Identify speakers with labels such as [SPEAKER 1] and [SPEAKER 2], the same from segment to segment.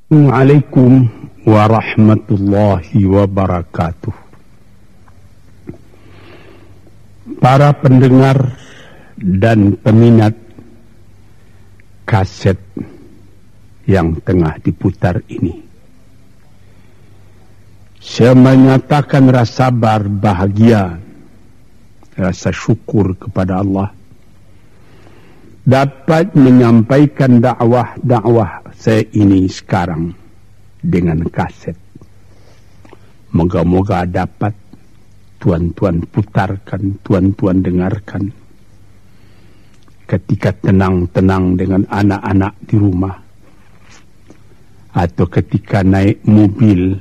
[SPEAKER 1] Assalamualaikum warahmatullahi wabarakatuh. Para pendengar dan peminat kaset yang tengah diputar ini, saya menyatakan rasa bahagia, rasa syukur kepada Allah dapat menyampaikan dakwah saya ini sekarang dengan kaset. Moga-moga dapat tuan-tuan putarkan, tuan-tuan dengarkan ketika tenang-tenang dengan anak-anak di rumah, atau ketika naik mobil,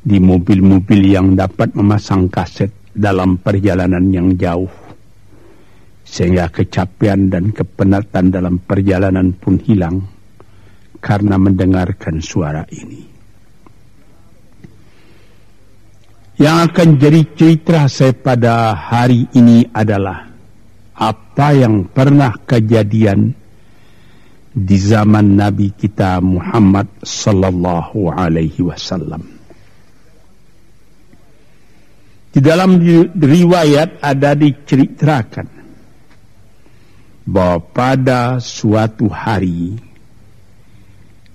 [SPEAKER 1] di mobil-mobil yang dapat memasang kaset dalam perjalanan yang jauh, sehingga kecapean dan kepenatan dalam perjalanan pun hilang karena mendengarkan suara ini. Yang akan jadi cerita saya pada hari ini adalah apa yang pernah kejadian di zaman Nabi kita Muhammad sallallahu alaihi wasallam. Di dalam riwayat ada diceritakan bahwa pada suatu hari,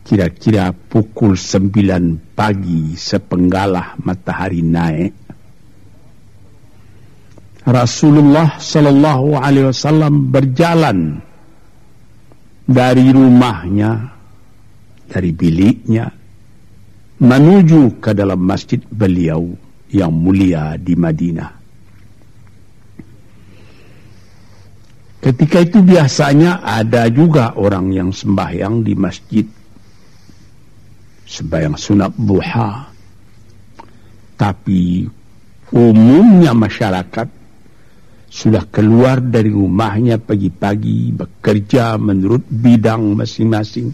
[SPEAKER 1] kira-kira pukul 9 pagi sepenggalah matahari naik, Rasulullah sallallahu alaihi wasallam berjalan dari rumahnya, dari biliknya, menuju ke dalam masjid beliau yang mulia di Madinah. Ketika itu biasanya ada juga orang yang sembahyang di masjid, sembahyang sunat duha. Tapi umumnya masyarakat sudah keluar dari rumahnya pagi-pagi, bekerja menurut bidang masing-masing.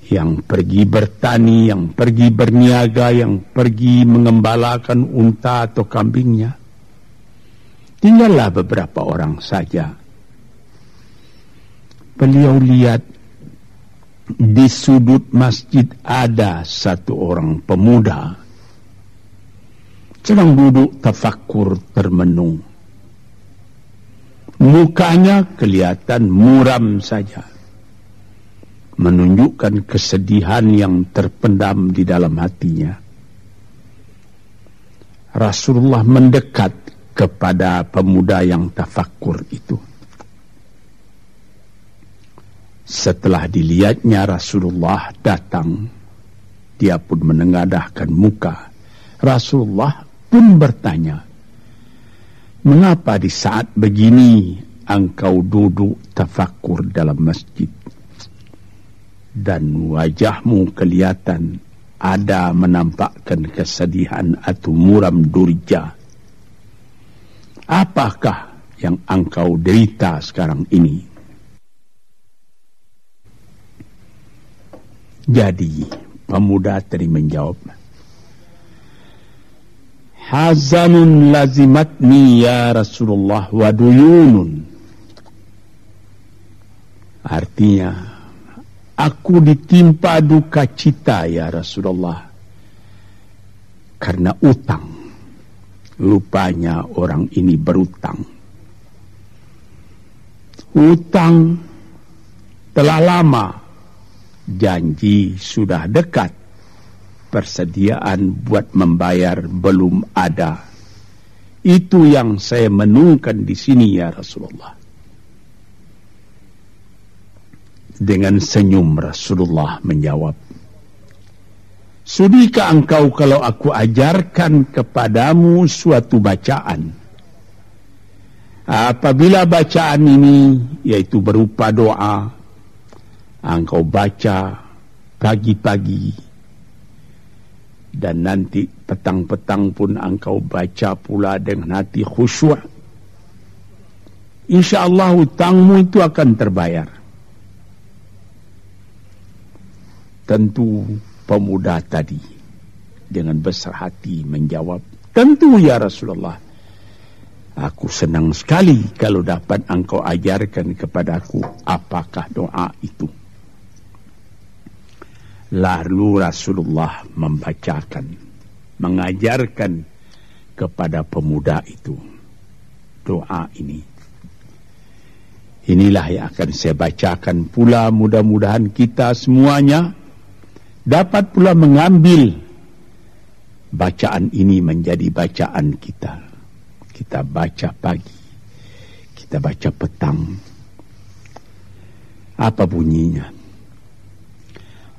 [SPEAKER 1] Yang pergi bertani, yang pergi berniaga, yang pergi mengembalakan unta atau kambingnya. Tinggallah beberapa orang saja. Beliau lihat di sudut masjid ada satu orang pemuda sedang duduk tafakkur termenung. Mukanya kelihatan muram saja, menunjukkan kesedihan yang terpendam di dalam hatinya. Rasulullah mendekat kepada pemuda yang tafakkur itu. Setelah dilihatnya Rasulullah datang, dia pun menengadahkan muka. Rasulullah pun bertanya, "Mengapa di saat begini engkau duduk tafakkur dalam masjid? Dan wajahmu kelihatan ada menampakkan kesedihan atau muram durja. Apakah yang engkau derita sekarang ini?" Jadi pemuda tadi menjawab, "Hazanun lazimatni ya Rasulullah wa duyunun." Artinya, aku ditimpa duka cita ya Rasulullah karena utang. Rupanya orang ini berutang. Utang telah lama, janji sudah dekat, persediaan buat membayar belum ada. Itu yang saya menungkan di sini ya Rasulullah. Dengan senyum Rasulullah menjawab, "Sudikah engkau kalau aku ajarkan kepadamu suatu bacaan? Apabila bacaan ini, yaitu berupa doa, engkau baca pagi-pagi, dan nanti petang-petang pun engkau baca pula dengan hati khusyuk, InsyaAllah hutangmu itu akan terbayar." Tentu pemuda tadi dengan besar hati menjawab, "Tentu ya Rasulullah, aku senang sekali kalau dapat engkau ajarkan kepadaku apakah doa itu." Lalu Rasulullah membacakan, mengajarkan kepada pemuda itu doa ini. Inilah yang akan saya bacakan pula, mudah-mudahan kita semuanya dapat pula mengambil bacaan ini menjadi bacaan kita. Kita baca pagi, kita baca petang. Apa bunyinya?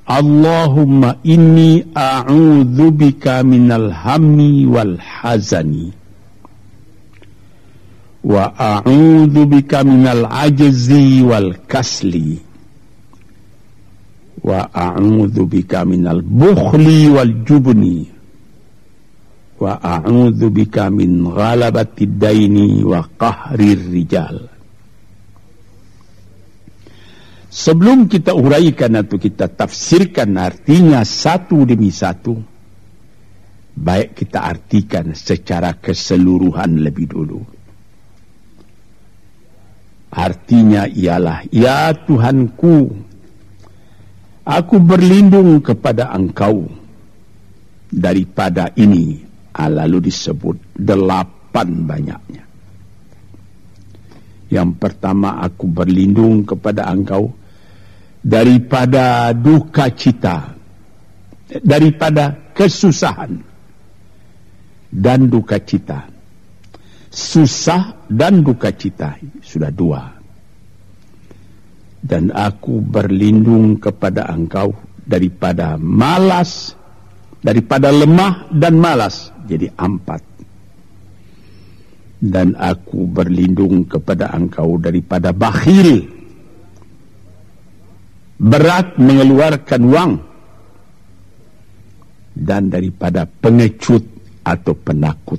[SPEAKER 1] Allahumma inni a'udzubika minal hammi wal hazani wa a'udzubika minal ajzi wal kasli wa a'udzubika minal bukhli wal jubni wa a'udzubika min ghalabatid daini wa qahrir rijal. Sebelum kita uraikan atau kita tafsirkan artinya satu demi satu, baik kita artikan secara keseluruhan lebih dulu. Artinya ialah, ya Tuhanku, aku berlindung kepada Engkau daripada ini. Lalu disebut 8 banyaknya. Yang pertama, aku berlindung kepada Engkau daripada duka cita, daripada kesusahan dan duka cita. Susah dan duka cita sudah 2. Dan aku berlindung kepada Engkau daripada malas, daripada lemah dan malas, jadi 4. Dan aku berlindung kepada Engkau daripada bakhil, berat mengeluarkan wang, dan daripada pengecut atau penakut,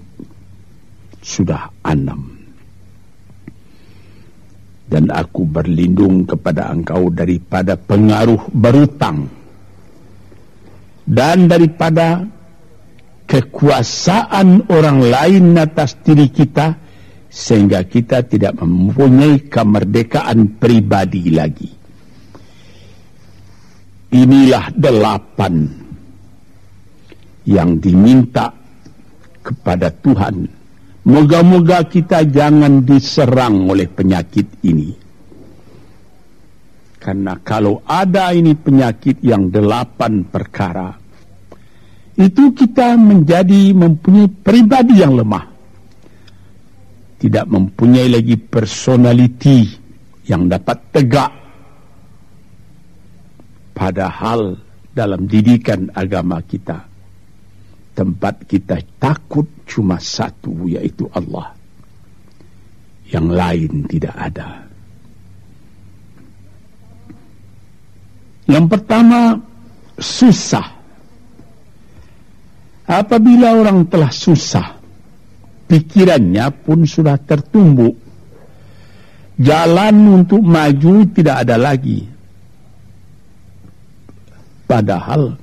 [SPEAKER 1] sudah 6. Dan aku berlindung kepada Engkau daripada pengaruh berutang dan daripada kekuasaan orang lain atas diri kita, sehingga kita tidak mempunyai kemerdekaan pribadi lagi. Inilah 8 yang diminta kepada Tuhan. Moga-moga kita jangan diserang oleh penyakit ini. Karena kalau ada ini penyakit yang 8 perkara, itu kita mempunyai pribadi yang lemah. Tidak mempunyai lagi personality yang dapat tegak. Padahal dalam didikan agama kita, tempat kita takut cuma satu, yaitu Allah. Yang lain tidak ada. Yang pertama, susah. Apabila orang telah susah, pikirannya pun sudah tertumbuk. Jalan untuk maju tidak ada lagi. Padahal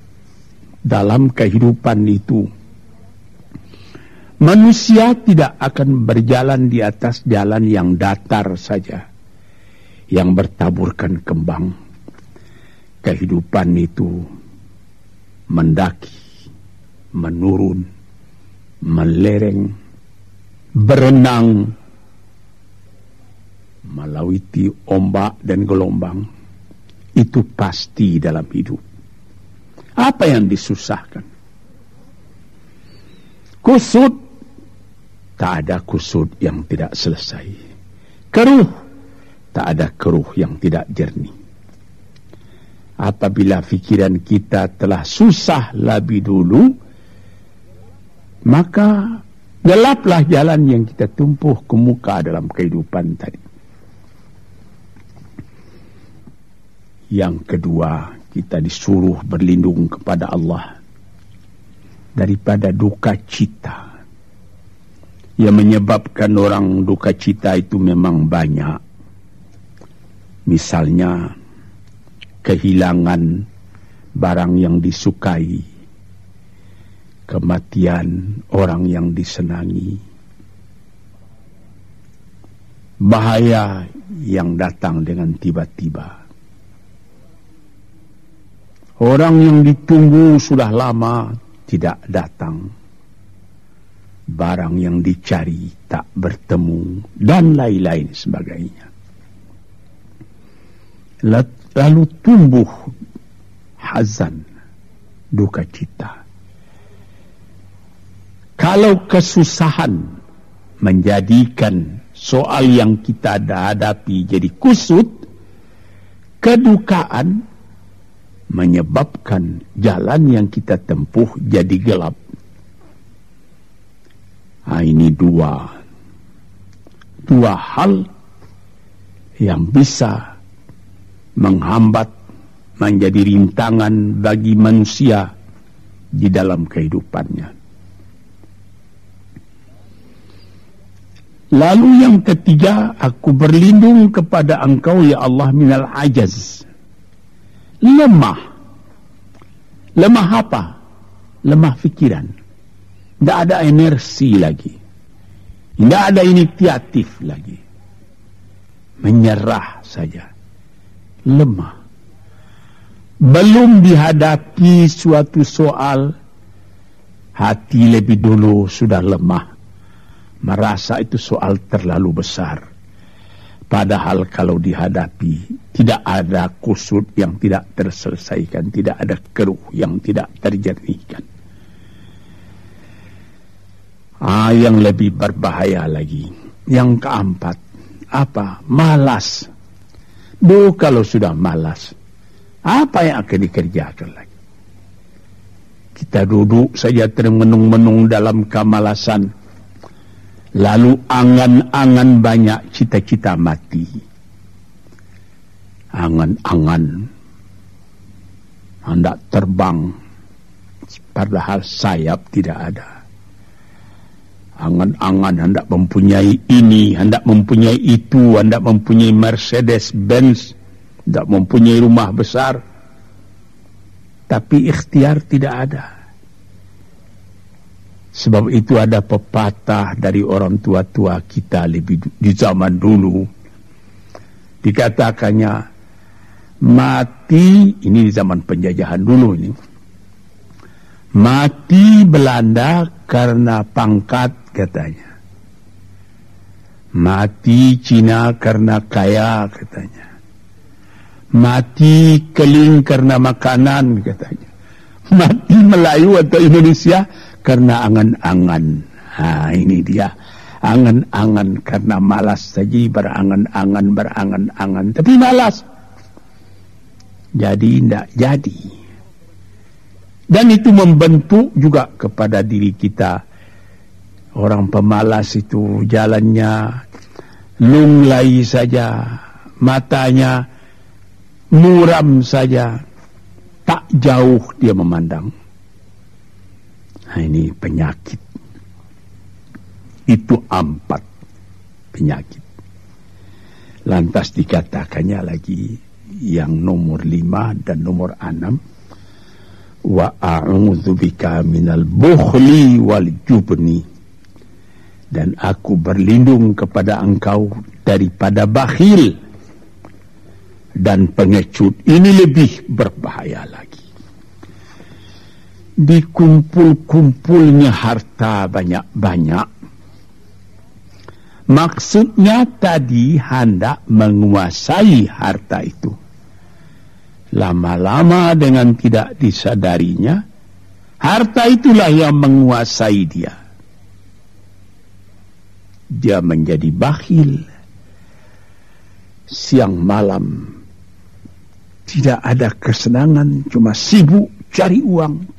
[SPEAKER 1] dalam kehidupan itu, manusia tidak akan berjalan di atas jalan yang datar saja, yang bertaburkan kembang. Kehidupan itu mendaki, menurun, melereng, berenang, melewati ombak dan gelombang. Itu pasti dalam hidup. Apa yang disusahkan? Kusut, tak ada kusut yang tidak selesai. Keruh, tak ada keruh yang tidak jernih. Apabila fikiran kita telah susah lebih dulu, maka gelaplah jalan yang kita tumpuh ke muka dalam kehidupan tadi. Yang kedua, kita disuruh berlindung kepada Allah daripada duka cita. Yang menyebabkan orang duka cita itu memang banyak. Misalnya, kehilangan barang yang disukai, kematian orang yang disenangi, bahaya yang datang dengan tiba-tiba. Orang yang ditunggu sudah lama tidak datang. Barang yang dicari tak bertemu, dan lain-lain sebagainya. Lalu tumbuh hazan, duka cita. Kalau kesusahan menjadikan soal yang kita hadapi jadi kusut, kedukaan menyebabkan jalan yang kita tempuh jadi gelap. Nah, ini dua hal yang bisa menghambat, menjadi rintangan bagi manusia di dalam kehidupannya. Lalu yang ketiga, aku berlindung kepada Engkau ya Allah minal ajaz. Lemah. Lemah apa? Lemah fikiran. Tidak ada energi lagi. Tidak ada inisiatif lagi. Menyerah saja. Lemah. Belum dihadapi suatu soal, hati lebih dulu sudah lemah. Merasa itu soal terlalu besar. Padahal kalau dihadapi, tidak ada kusut yang tidak terselesaikan, tidak ada keruh yang tidak terjernihkan. Yang lebih berbahaya lagi, yang keempat, apa? Malas. Kalau sudah malas, apa yang akan dikerjakan lagi? Kita duduk saja termenung-menung dalam kemalasan. Lalu angan-angan banyak, cita-cita mati. Angan-angan hendak terbang, padahal sayap tidak ada. Angan-angan hendak mempunyai ini, hendak mempunyai itu, hendak mempunyai Mercedes-Benz, hendak mempunyai rumah besar. Tapi ikhtiar tidak ada. Sebab itu ada pepatah dari orang tua-tua kita di zaman dulu. Dikatakannya, mati, ini di zaman penjajahan dulu ini. Mati Belanda karena pangkat, katanya. Mati Cina karena kaya, katanya. Mati Keling karena makanan, katanya. Mati Melayu atau Indonesia karena angan-angan. Ini dia. Angan-angan karena malas saja, berangan-angan. Tapi malas. Jadi tidak jadi. Dan itu membentuk juga kepada diri kita. Orang pemalas itu jalannya lunglai saja. Matanya muram saja. Tak jauh dia memandang. Ini penyakit. Itu 4 penyakit. Lantas dikatakannya lagi yang nomor 5 dan nomor 6. Wa a'udzubika minal bukhli wal jubni. Dan aku berlindung kepada Engkau daripada bakhil dan pengecut. Ini lebih berbahaya lagi. Dikumpul-kumpulnya harta banyak-banyak. Maksudnya tadi hendak menguasai harta itu. Lama-lama dengan tidak disadarinya, harta itulah yang menguasai dia. Dia menjadi bakhil. Siang malam tidak ada kesenangan, cuma sibuk cari uang.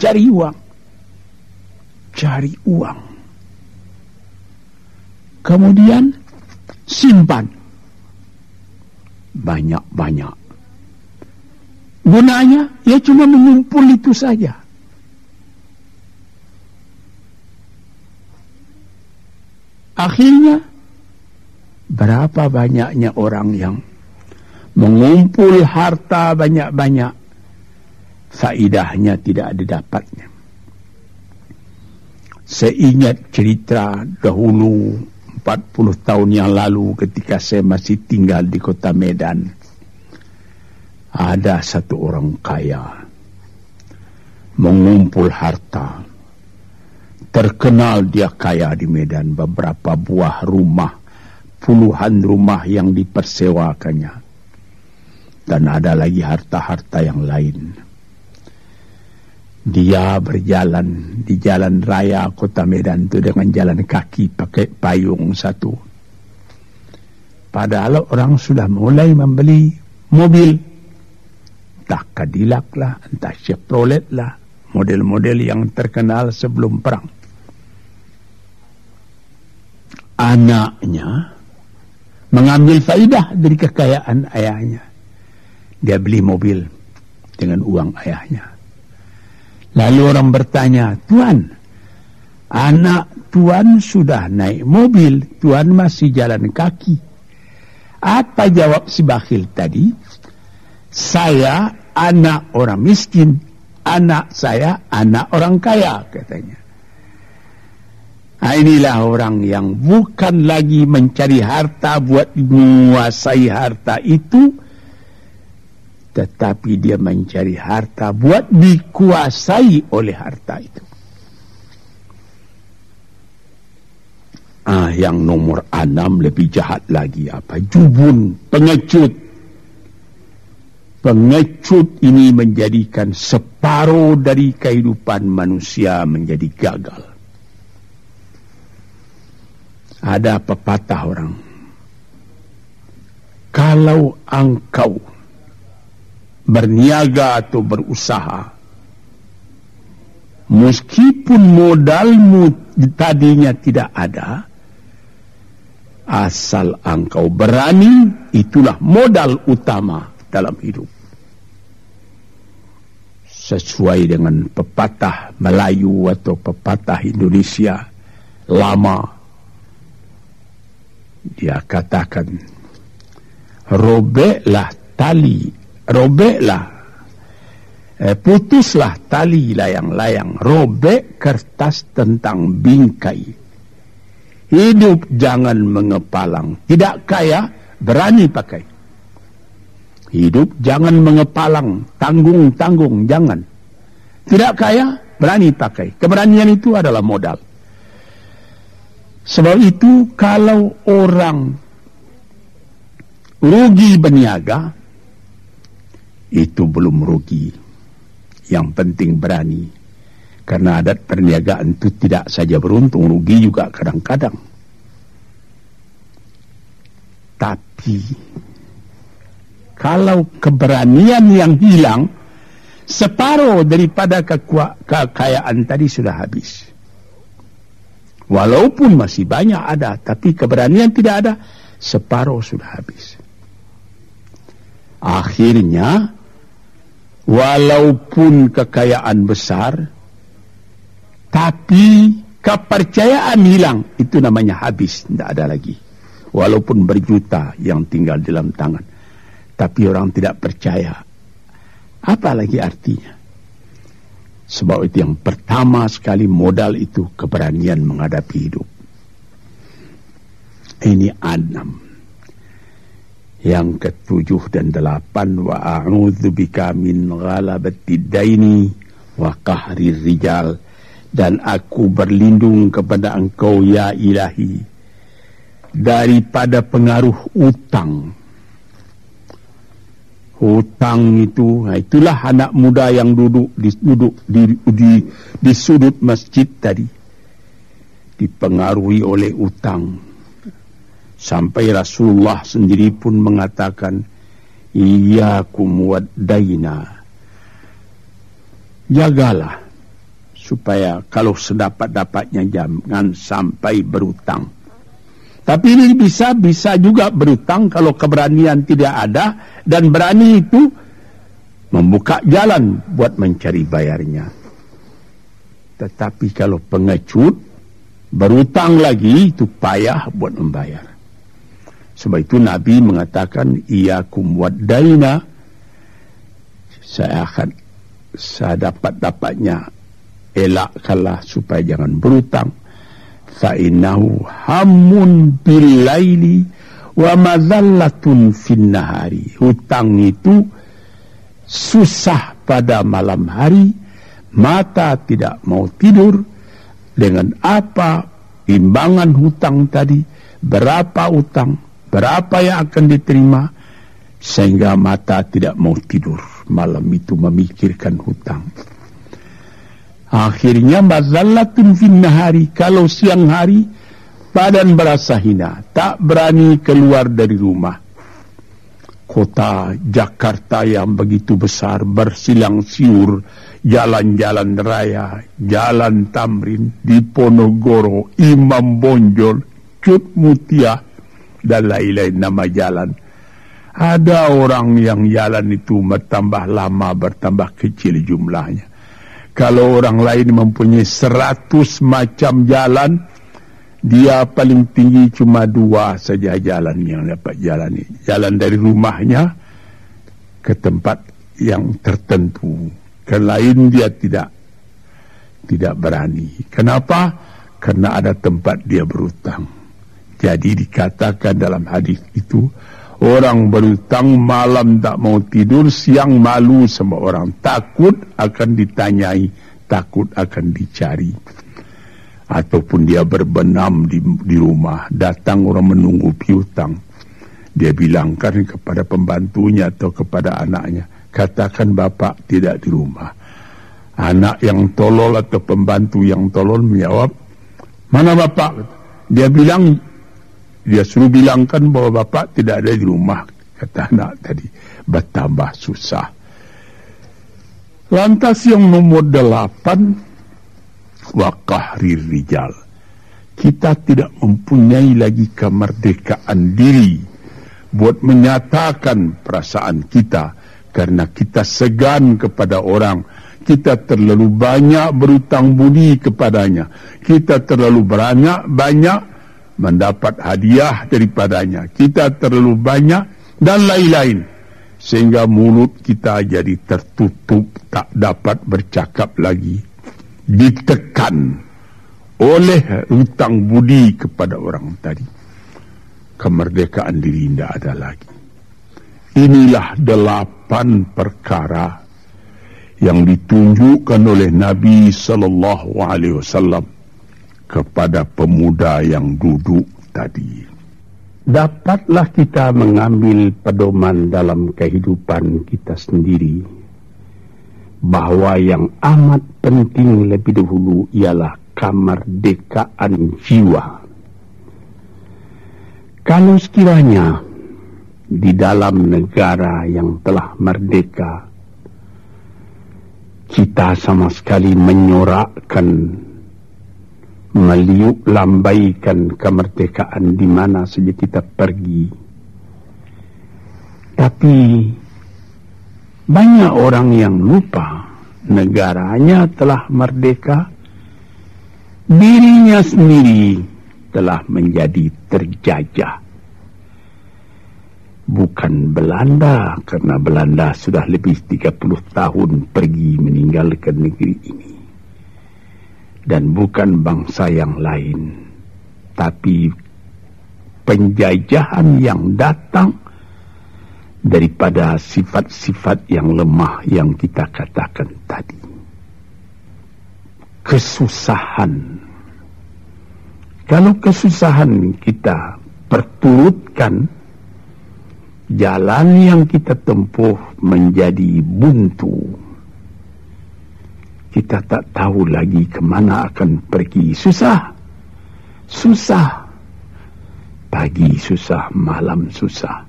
[SPEAKER 1] Kemudian simpan banyak-banyak. Gunanya ya cuma mengumpul itu saja. Akhirnya berapa banyaknya orang yang mengumpul harta banyak-banyak, faidahnya tidak didapatnya. Seingat cerita dahulu 40 tahun yang lalu ketika saya masih tinggal di kota Medan. Ada satu orang kaya. mengumpul harta. Terkenal dia kaya di Medan, beberapa buah rumah, puluhan rumah yang dipersewakannya. Dan ada lagi harta-harta yang lain. Dia berjalan di jalan raya kota Medan itu dengan jalan kaki pakai payung satu. Padahal orang sudah mulai membeli mobil. Entah Cadillac lah, entah Chevrolet lah. Model-model yang terkenal sebelum perang. Anaknya mengambil faidah dari kekayaan ayahnya. Dia beli mobil dengan uang ayahnya. Lalu orang bertanya, "Tuan, anak Tuan sudah naik mobil, Tuan masih jalan kaki." Apa jawab si bakhil tadi? "Saya anak orang miskin, anak saya anak orang kaya," katanya. Inilah orang yang bukan lagi mencari harta buat menguasai harta itu, tetapi dia mencari harta buat dikuasai oleh harta itu. Yang nomor 6 lebih jahat lagi. Apa? Jubun, pengecut. Pengecut ini menjadikan separuh dari kehidupan manusia menjadi gagal. Ada pepatah orang, kalau engkau berniaga atau berusaha, meskipun modalmu tadinya tidak ada, asal engkau berani, itulah modal utama dalam hidup. Sesuai dengan pepatah Melayu atau pepatah Indonesia lama, dia katakan, putuslah tali layang-layang, robek kertas tentang bingkai. Hidup jangan mengepalang, tidak kaya berani pakai. Hidup jangan mengepalang, tanggung-tanggung jangan. Tidak kaya berani pakai. Keberanian itu adalah modal. Sebab itu kalau orang rugi berniaga, itu belum rugi. Yang penting berani. Karena adat perniagaan itu tidak saja beruntung, rugi juga kadang-kadang. Tapi kalau keberanian yang hilang, separuh daripada kekayaan tadi sudah habis. Walaupun masih banyak ada, tapi keberanian tidak ada, separuh sudah habis. Akhirnya, walaupun kekayaan besar, tapi kepercayaan hilang, itu namanya habis, tidak ada lagi. Walaupun berjuta yang tinggal dalam tangan, tapi orang tidak percaya. Apa lagi artinya? Sebab itu yang pertama sekali modal itu keberanian menghadapi hidup. Ini 6. Yang ke-7 dan 8, wa a'udzubika min ghalabatid daini wa qahrir rijal, dan aku berlindung kepada Engkau ya Ilahi daripada pengaruh utang. Hutang itu, itulah anak muda yang duduk di sudut masjid tadi, dipengaruhi oleh utang. Sampai Rasulullah sendiri pun mengatakan, iyyakum wad-daina. Jagalah supaya kalau sedapat-dapatnya jangan sampai berutang. Tapi ini bisa juga berutang kalau keberanian tidak ada, dan berani itu membuka jalan buat mencari bayarnya. Tetapi kalau pengecut berutang lagi, itu payah buat membayar. Sebab itu Nabi mengatakan, iyyakum wad-daina, saya dapat-dapatnya elakkanlah supaya jangan berutang. Fa'innahu hammun bil-laili wa mazallatun fin-nahari. Hutang itu susah pada malam hari, Mata tidak mau tidur dengan apa timbangan hutang tadi, berapa utang, berapa yang akan diterima, sehingga mata tidak mau tidur malam itu memikirkan hutang. Akhirnya mazallatun fin nahari, kalau siang hari badan berasa hina, tak berani keluar dari rumah. Kota Jakarta yang begitu besar, bersilang siur, jalan-jalan raya, jalan Tamrin, Diponegoro, Imam Bonjol, Cut Mutia, dan lain-lain nama jalan. Ada orang yang jalan itu bertambah lama, bertambah kecil jumlahnya. Kalau orang lain mempunyai 100 macam jalan, dia paling tinggi cuma 2 saja jalan yang dapat jalani. Jalan dari rumahnya ke tempat yang tertentu. Ke lain dia tidak berani. Kenapa? Karena ada tempat dia berutang. Jadi dikatakan dalam hadis itu, orang berutang malam tak mau tidur, siang malu sama orang. Takut akan ditanyai, takut akan dicari. Ataupun dia berbenam di rumah, datang orang menunggu piutang. Dia bilangkan kepada pembantunya atau kepada anaknya, katakan bapak tidak di rumah. Anak yang tolol atau pembantu yang tolol menjawab, mana bapak? Dia suruh bilangkan bahwa bapak tidak ada di rumah. Kata anak tadi, bertambah susah. Lantas yang nomor 8, wa qahrir rijal. Kita tidak mempunyai lagi kemerdekaan diri buat menyatakan perasaan kita, karena kita segan kepada orang. Kita terlalu banyak berutang budi kepadanya. Kita terlalu banyak mendapat hadiah daripadanya. Kita terlalu banyak dan lain-lain, sehingga mulut kita jadi tertutup, tak dapat bercakap lagi, ditekan oleh hutang budi kepada orang tadi. Kemerdekaan diri tidak ada lagi. Inilah 8 perkara yang ditunjukkan oleh Nabi SAW kepada pemuda yang duduk tadi. Dapatlah kita mengambil pedoman dalam kehidupan kita sendiri, bahwa yang amat penting lebih dahulu ialah kemerdekaan jiwa. Kalau sekiranya di dalam negara yang telah merdeka kita sama sekali menyorakkan, meliuk lambaikan kemerdekaan di mana saja kita pergi, tapi banyak orang yang lupa negaranya telah merdeka, dirinya sendiri telah menjadi terjajah. Bukan Belanda, karena Belanda sudah lebih 30 tahun pergi meninggalkan negeri ini. Dan bukan bangsa yang lain, tapi penjajahan yang datang daripada sifat-sifat yang lemah yang kita katakan tadi. Kesusahan. Kalau kesusahan kita perturutkan, jalan yang kita tempuh menjadi buntu. Kita tak tahu lagi kemana akan pergi. Susah. Pagi susah, malam susah.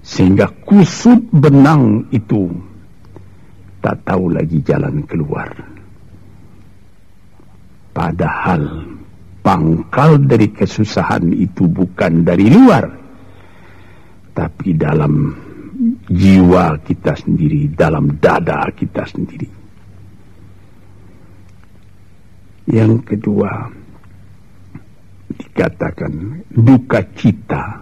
[SPEAKER 1] Sehingga kusut benang itu tak tahu lagi jalan keluar. Padahal pangkal dari kesusahan itu bukan dari luar, tapi dalam jiwa kita sendiri, dalam dada kita sendiri. Yang kedua, dikatakan duka cita.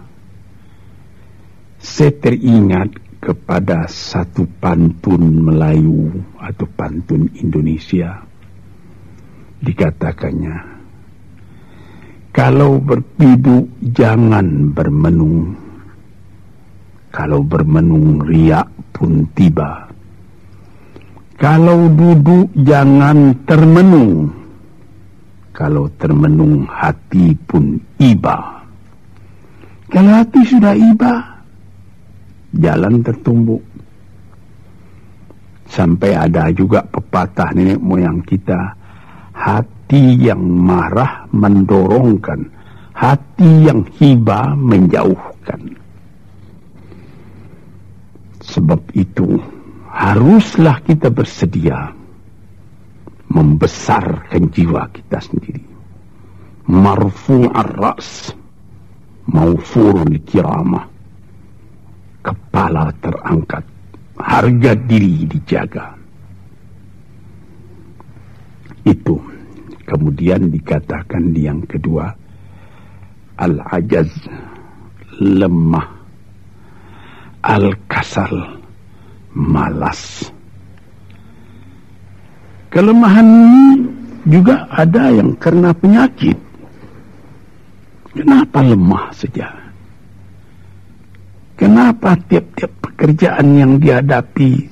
[SPEAKER 1] Saya teringat kepada satu pantun Melayu atau pantun Indonesia. Dikatakannya, kalau berpiduk jangan bermenung, kalau bermenung riak pun tiba. Kalau duduk jangan termenung. Kalau termenung hati pun iba. Kalau hati sudah iba, jalan tertumbuk. Sampai ada juga pepatah nenek moyang kita, hati yang marah mendorongkan, hati yang hibah menjauhkan. Sebab itu haruslah kita bersedia membesarkan jiwa kita sendiri. Marfu'ar ra's, maufurun kiramah. Kepala terangkat, harga diri dijaga. Itu kemudian dikatakan di yang kedua, al-ajaz, lemah, al-kasal, malas. Kelemahan ini juga ada yang karena penyakit. Kenapa lemah saja? Kenapa tiap-tiap pekerjaan yang dihadapi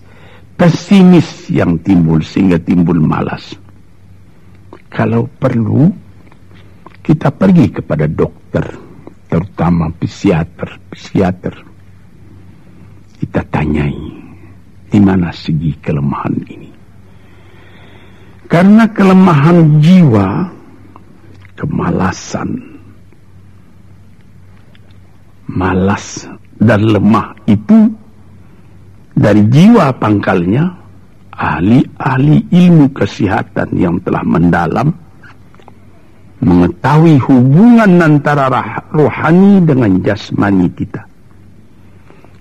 [SPEAKER 1] pesimis yang timbul sehingga timbul malas? Kalau perlu, kita pergi kepada dokter, terutama psikiater. Kita tanyai, di mana segi kelemahan ini? Karena kelemahan jiwa, kemalasan, malas dan lemah itu dari jiwa pangkalnya. Ahli-ahli ilmu kesehatan yang telah mendalam mengetahui hubungan antara rohani dengan jasmani kita,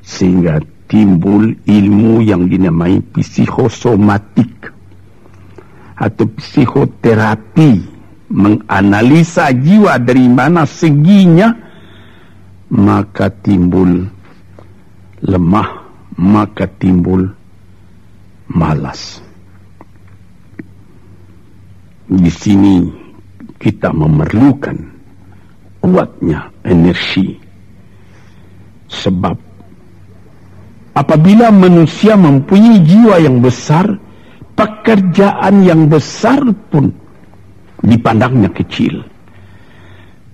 [SPEAKER 1] sehingga timbul ilmu yang dinamai psikosomatik atau psikoterapi, menganalisa jiwa dari mana seginya, maka timbul lemah, maka timbul malas. Di sini kita memerlukan kuatnya energi, sebab apabila manusia mempunyai jiwa yang besar, pekerjaan yang besar pun dipandangnya kecil.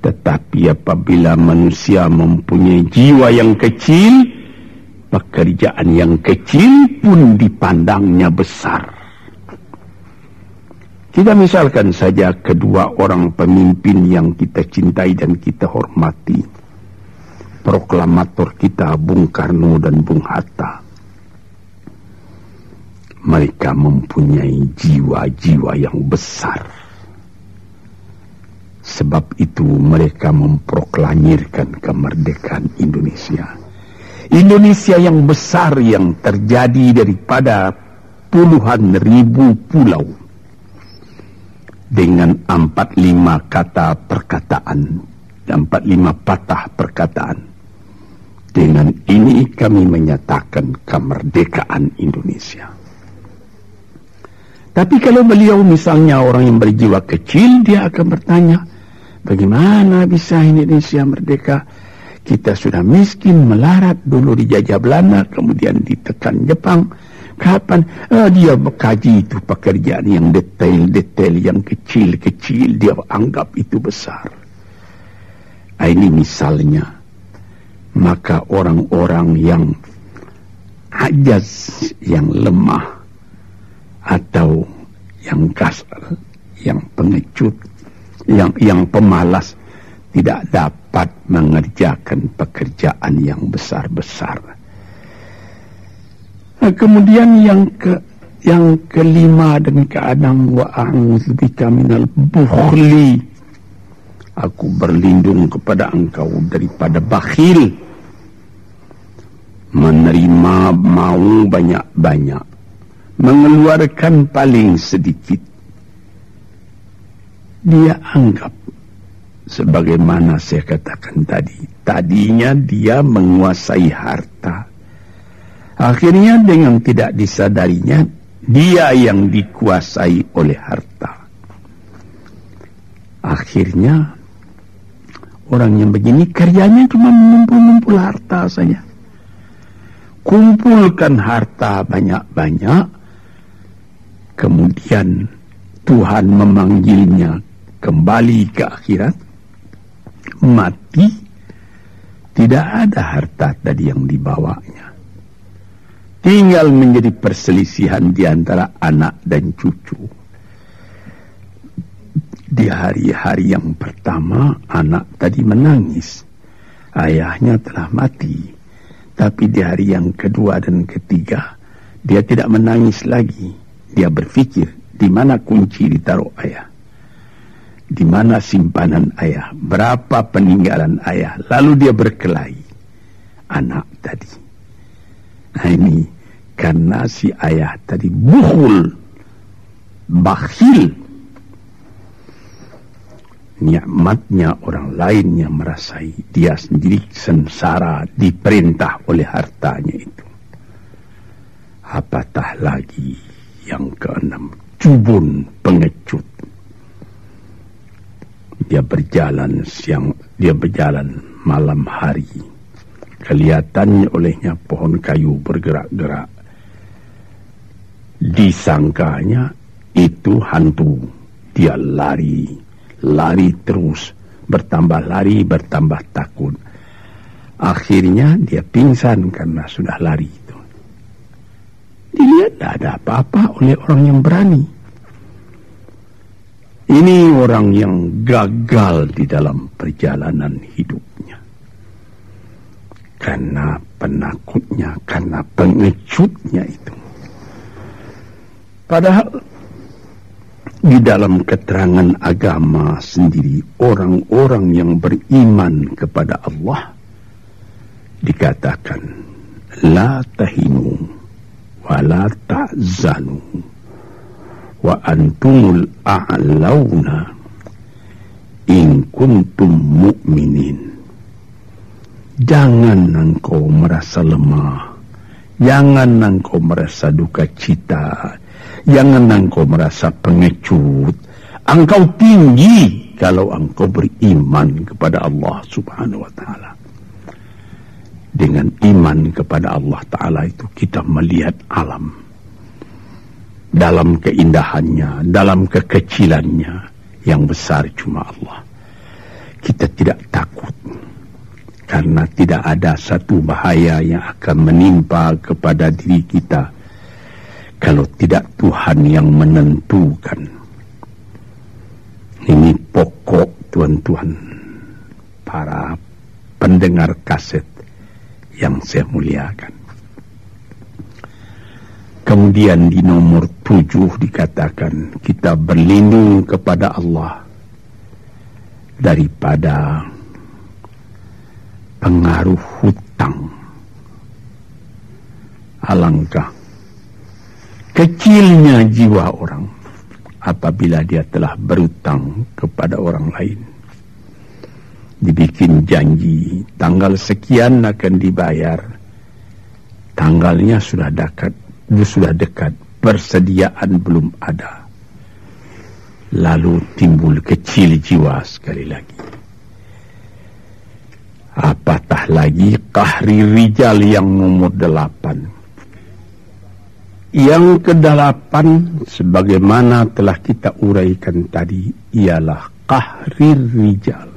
[SPEAKER 1] Tetapi apabila manusia mempunyai jiwa yang kecil, pekerjaan yang kecil pun dipandangnya besar. Kita misalkan saja kedua orang pemimpin yang kita cintai dan kita hormati, proklamator kita Bung Karno dan Bung Hatta. Mereka mempunyai jiwa-jiwa yang besar. Sebab itu mereka memproklamirkan kemerdekaan Indonesia. Indonesia yang besar yang terjadi daripada puluhan ribu pulau dengan 45 kata perkataan, 45 patah perkataan. Dengan ini kami menyatakan kemerdekaan Indonesia. Tapi kalau beliau misalnya orang yang berjiwa kecil, dia akan bertanya, bagaimana bisa Indonesia merdeka? Kita sudah miskin, melarat, dulu dijajah Belanda, kemudian ditekan Jepang. Kapan? Dia mengkaji itu pekerjaan yang detail-detail, yang kecil-kecil, dia anggap itu besar. Ini misalnya. Maka orang-orang yang ajaz, yang lemah, atau yang kasar, yang pengecut, yang pemalas, tidak dapat mengerjakan pekerjaan yang besar-besar. Kemudian yang kelima, dan keadaan wa'a'udzubika minal bukhli, aku berlindung kepada engkau daripada bakhil, menerima mau banyak-banyak, mengeluarkan paling sedikit. Dia anggap, sebagaimana saya katakan tadinya dia menguasai harta. Akhirnya dengan tidak disadarinya, dia yang dikuasai oleh harta. Akhirnya orang yang begini kerjanya cuma mengumpul-ngumpul harta saja. Kumpulkan harta banyak-banyak, kemudian Tuhan memanggilnya kembali ke akhirat, mati, tidak ada harta tadi yang dibawanya. Tinggal menjadi perselisihan di antara anak dan cucu. Di hari-hari yang pertama, anak tadi menangis. Ayahnya telah mati. Tapi di hari yang kedua dan ketiga, dia tidak menangis lagi. Dia berpikir, di mana kunci ditaruh ayah? Di mana simpanan ayah? Berapa peninggalan ayah? Lalu dia berkelahi. Anak tadi. Nah ini, karena si ayah tadi bukhul, bakhil. Nikmatnya orang lain yang merasai, dia sendiri sengsara diperintah oleh hartanya itu. Apatah lagi yang keenam, jubun, pengecut. Dia berjalan malam hari. Kelihatannya olehnya pohon kayu bergerak-gerak. Disangkanya itu hantu. Dia lari terus, bertambah lari, bertambah takut. Akhirnya dia pingsan karena sudah lari itu. Dilihat tidak ada apa-apa oleh orang yang berani. Ini orang yang gagal di dalam perjalanan hidupnya. Karena penakutnya, karena pengecutnya itu. Padahal di dalam keterangan agama sendiri, orang-orang yang beriman kepada Allah dikatakan la tahinu wa la ta'zanu wa antumul a'launa in kuntum mu'minin. Jangan engkau merasa lemah, jangan engkau merasa duka cita, jangan engkau merasa pengecut. Engkau tinggi kalau engkau beriman kepada Allah Subhanahu wa ta'ala. Dengan iman kepada Allah Ta'ala itu kita melihat alam dalam keindahannya, dalam kekecilannya. Yang besar cuma Allah. Kita tidak takut karena tidak ada satu bahaya yang akan menimpa kepada diri kita kalau tidak Tuhan yang menentukan. Ini pokok tuan-tuan, para pendengar kaset yang saya muliakan. Kemudian di nomor 7 dikatakan kita berlindung kepada Allah daripada pengaruh hutang. Alangkah kecilnya jiwa orang apabila dia telah berutang kepada orang lain. Dibikin janji tanggal sekian akan dibayar, tanggalnya sudah dekat, persediaan belum ada, lalu timbul kecil jiwa sekali lagi. Apatah lagi qahri rijal yang nomor 8. Yang ke-8 sebagaimana telah kita uraikan tadi ialah qahri rijal,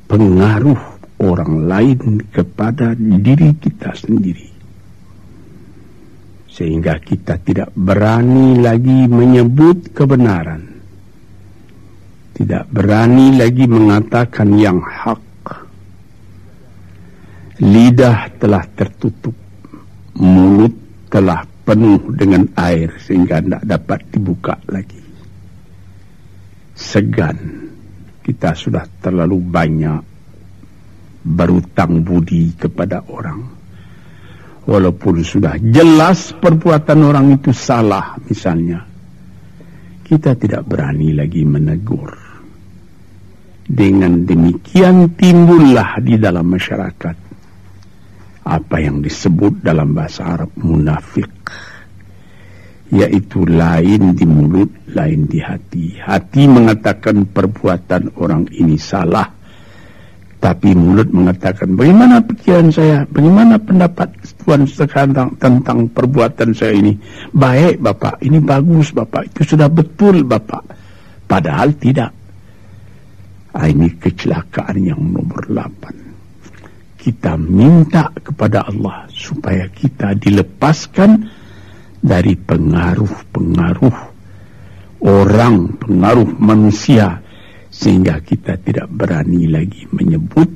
[SPEAKER 1] pengaruh orang lain kepada diri kita sendiri, sehingga kita tidak berani lagi menyebut kebenaran, tidak berani lagi mengatakan yang hak. Lidah telah tertutup, mulut telah penuh dengan air sehingga tidak dapat dibuka lagi. Segan, kita sudah terlalu banyak berutang budi kepada orang. Walaupun sudah jelas perbuatan orang itu salah misalnya, kita tidak berani lagi menegur. Dengan demikian timbullah di dalam masyarakat apa yang disebut dalam bahasa Arab munafik, yaitu lain di mulut, lain di hati. Hati mengatakan perbuatan orang ini salah, Tapi mulut mengatakan, bagaimana pikiran saya, bagaimana pendapat Tuhan sekarang tentang perbuatan saya ini. Baik Bapak, ini bagus Bapak, itu sudah betul Bapak. Padahal tidak. Ini kecelakaan yang nomor 8. Kita minta kepada Allah supaya kita dilepaskan dari pengaruh-pengaruh orang, pengaruh manusia, sehingga kita tidak berani lagi menyebut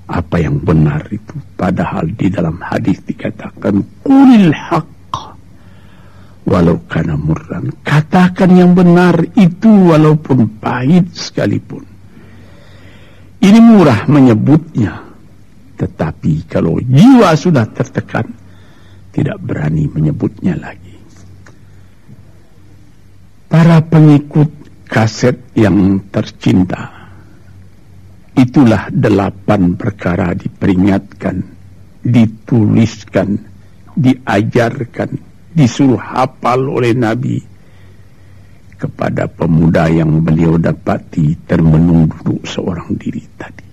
[SPEAKER 1] apa yang benar itu. Padahal di dalam hadis dikatakan qulil haqq walau kana murran. Katakan yang benar itu walaupun pahit sekalipun. Ini murah menyebutnya, tetapi kalau jiwa sudah tertekan, tidak berani menyebutnya lagi. Para pengikut kaset yang tercinta, itulah 8 perkara diperingatkan, dituliskan, diajarkan, disuruh hafal oleh Nabi kepada pemuda yang beliau dapati termenung duduk seorang diri tadi.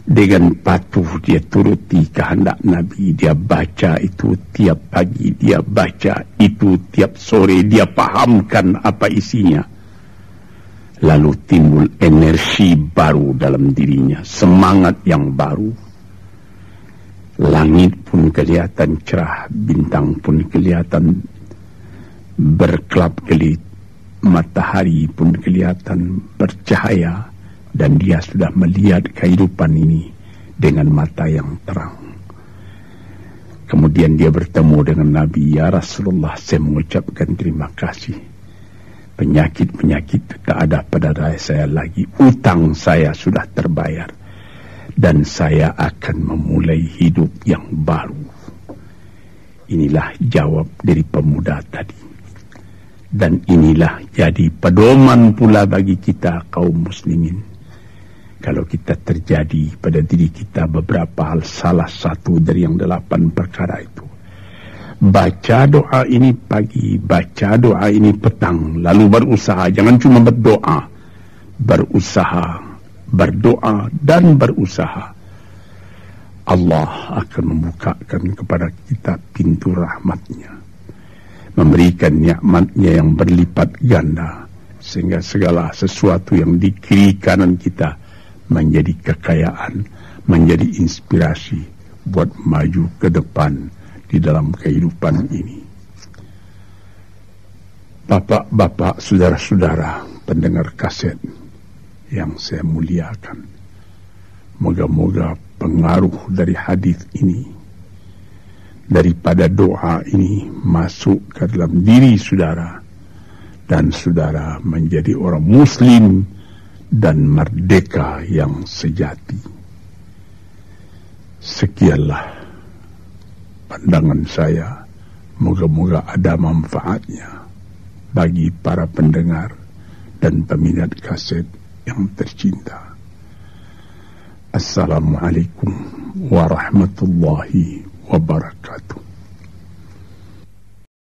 [SPEAKER 1] Dengan patuh dia turuti kehendak Nabi. Dia baca itu tiap pagi, dia baca itu tiap sore, dia pahamkan apa isinya. Lalu timbul energi baru dalam dirinya, semangat yang baru. Langit pun kelihatan cerah, bintang pun kelihatan berkelap-kelip, matahari pun kelihatan bercahaya. Dan dia sudah melihat kehidupan ini dengan mata yang terang. Kemudian dia bertemu dengan Nabi. Ya Rasulullah, saya mengucapkan terima kasih. Penyakit-penyakit tak ada pada saya lagi. Utang saya sudah terbayar. Dan saya akan memulai hidup yang baru. Inilah jawab dari pemuda tadi. Dan inilah jadi pedoman pula bagi kita kaum muslimin. Kalau kita terjadi pada diri kita beberapa hal, salah satu dari yang 8 perkara itu, baca doa ini pagi, baca doa ini petang, lalu berusaha, jangan cuma berdoa, berusaha, berdoa dan berusaha. Allah akan membukakan kepada kita pintu rahmatnya, memberikan nikmatnya yang berlipat ganda, sehingga segala sesuatu yang di kiri kanan kita menjadi kekayaan, menjadi inspirasi buat maju ke depan di dalam kehidupan ini. Bapak-bapak, saudara-saudara pendengar kaset yang saya muliakan, moga-moga pengaruh dari hadis ini, daripada doa ini masuk ke dalam diri saudara, dan saudara menjadi orang muslim dan merdeka yang sejati. Sekianlah pandangan saya. Moga-moga ada manfaatnya bagi para pendengar dan peminat kaset yang tercinta. Assalamualaikum warahmatullahi wabarakatuh.